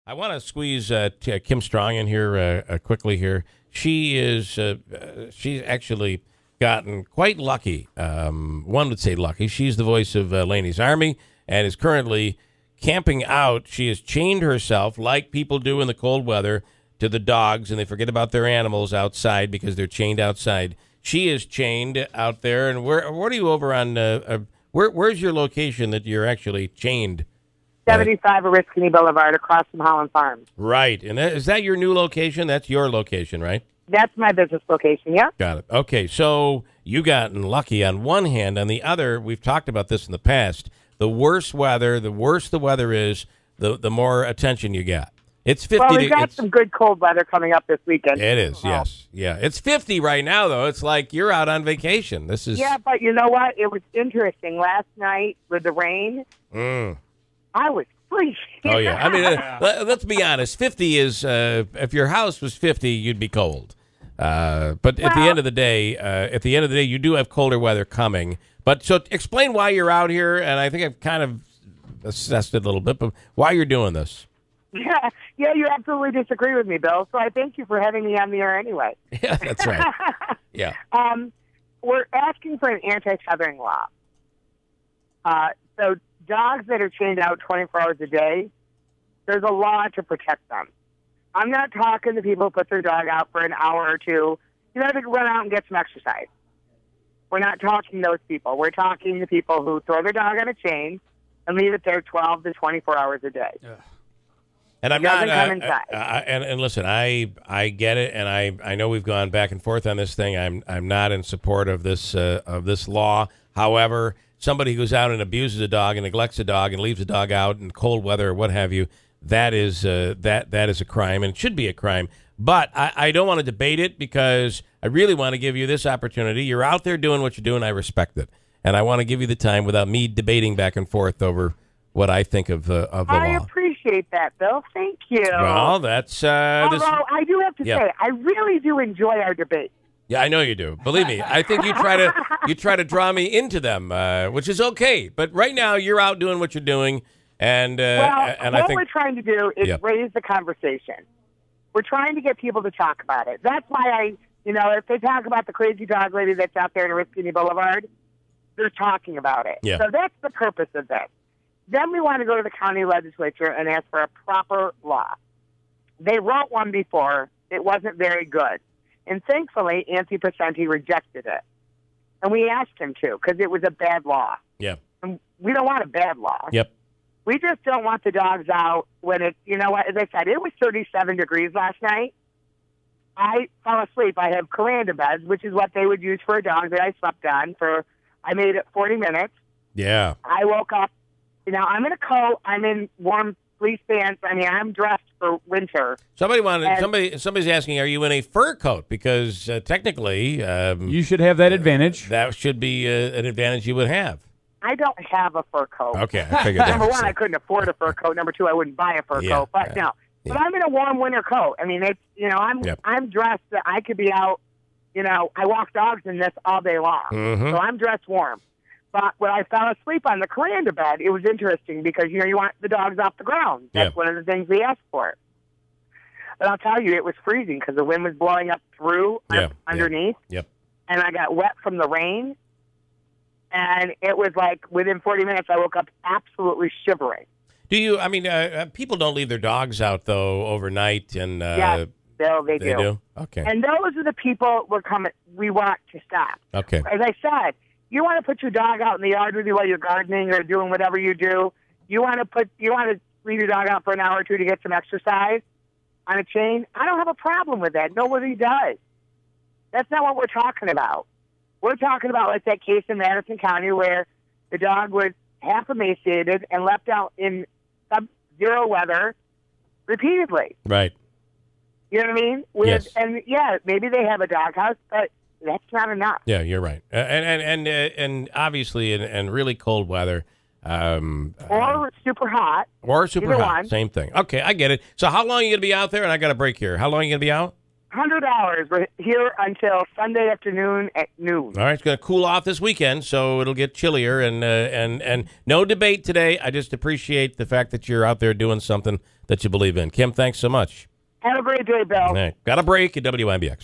I want to squeeze Kim Strong in here quickly here. She's actually gotten quite lucky. One would say lucky. She's the voice of Lainey's Army and is currently camping out. She has chained herself, like people do in the cold weather, to the dogs, and they forget about their animals outside because they're chained outside. She is chained out there. And where are you over on? Where's your location that you're actually chained? 75 Oriskany Boulevard, across from Holland Farms. Right. And is that your new location? That's your location, right? That's my business location, yeah. Got it. Okay, so you gotten lucky on one hand. On the other, we've talked about this in the past. The worse weather, the worse the weather is, the more attention you got. It's 50. Well, we've got some good cold weather coming up this weekend. It is, yes. Yeah. It's 50 right now, though. It's like you're out on vacation. This is. Yeah, but you know what? It was interesting. Last night with the rain, I was freezing. Oh, yeah. I mean, let's be honest. 50 is, if your house was 50, you'd be cold. But at the end of the day, you do have colder weather coming. But so explain why you're out here, and I think I've kind of assessed it a little bit, but why you're doing this. Yeah, you absolutely disagree with me, Bill. So I thank you for having me on the air anyway. Yeah, that's right. Yeah. We're asking for an anti-tethering law. So dogs that are chained out 24 hours a day, there's a law to protect them. I'm not talking to people who put their dog out for an hour or two. You know, to run out and get some exercise. We're not talking to those people. We're talking to people who throw their dog on a chain and leave it there 12 to 24 hours a day. Yeah. And I'm not. And listen, I get it, and I know we've gone back and forth on this thing. I'm not in support of this law. However, somebody who goes out and abuses a dog and neglects a dog and leaves a dog out in cold weather or what have you, that is a crime, and it should be a crime. But I don't want to debate it because I really want to give you this opportunity. You're out there doing what you're doing. I respect it, and I want to give you the time without me debating back and forth over what I think of the law. I appreciate that, Bill. Thank you. Well, that's although I do have to say, I really do enjoy our debate. Yeah, I know you do. Believe me, I think you try to draw me into them, which is okay. But right now, you're out doing what you're doing, and what we're trying to do is raise the conversation. We're trying to get people to talk about it. That's why if they talk about the crazy dog lady that's out there in Oriskany Boulevard, they're talking about it. Yeah. So that's the purpose of this. Then we want to go to the county legislature and ask for a proper law. They wrote one before. It wasn't very good. And thankfully, Anthony Pacenti rejected it. And we asked him to because it was a bad law. Yeah. And we don't want a bad law. Yep. We just don't want the dogs out when it's, as I said, it was 37 degrees last night. I fell asleep. I have Caranda beds, which is what they would use for a dog that I slept on I made it 40 minutes. Yeah. I woke up. I'm in a coat. I'm in warm fleece pants. I mean, I'm dressed for winter. Somebody's asking, are you in a fur coat? Because technically, you should have that advantage. That should be an advantage you would have. I don't have a fur coat. Okay, I figured that. Number one, I couldn't afford a fur coat. Number two, I wouldn't buy a fur coat. But no, but I'm in a warm winter coat. I mean, it's I'm dressed that I could be out. I walk dogs in this all day long, so I'm dressed warm. But when I fell asleep on the Caranda bed, it was interesting because, you want the dogs off the ground. That's one of the things we asked for. But I'll tell you, it was freezing because the wind was blowing up through underneath. Yep. And I got wet from the rain. And it was like within 40 minutes, I woke up absolutely shivering. Do you, people don't leave their dogs out, though, overnight. And yes, Bill, they do. Okay. And those are the people we want to stop. Okay. As I said, you want to put your dog out in the yard with you while you're gardening or doing whatever you do. You want to leave your dog out for an hour or two to get some exercise on a chain. I don't have a problem with that. Nobody does. That's not what we're talking about. We're talking about like that case in Madison County where the dog was half emaciated and left out in sub-zero weather repeatedly. Right. You know what I mean? Yes. And maybe they have a doghouse, but that's not enough. Yeah, you're right. And obviously in really cold weather. Or super hot. Or super hot. Same thing. Okay, I get it. So how long are you going to be out there? And I got a break here. How long are you going to be out? $100. We're here until Sunday afternoon at noon. All right, it's going to cool off this weekend, so it'll get chillier. And no debate today. I just appreciate the fact that you're out there doing something that you believe in. Kim, thanks so much. Have a great day, Bill. All right, got a break at WIBX.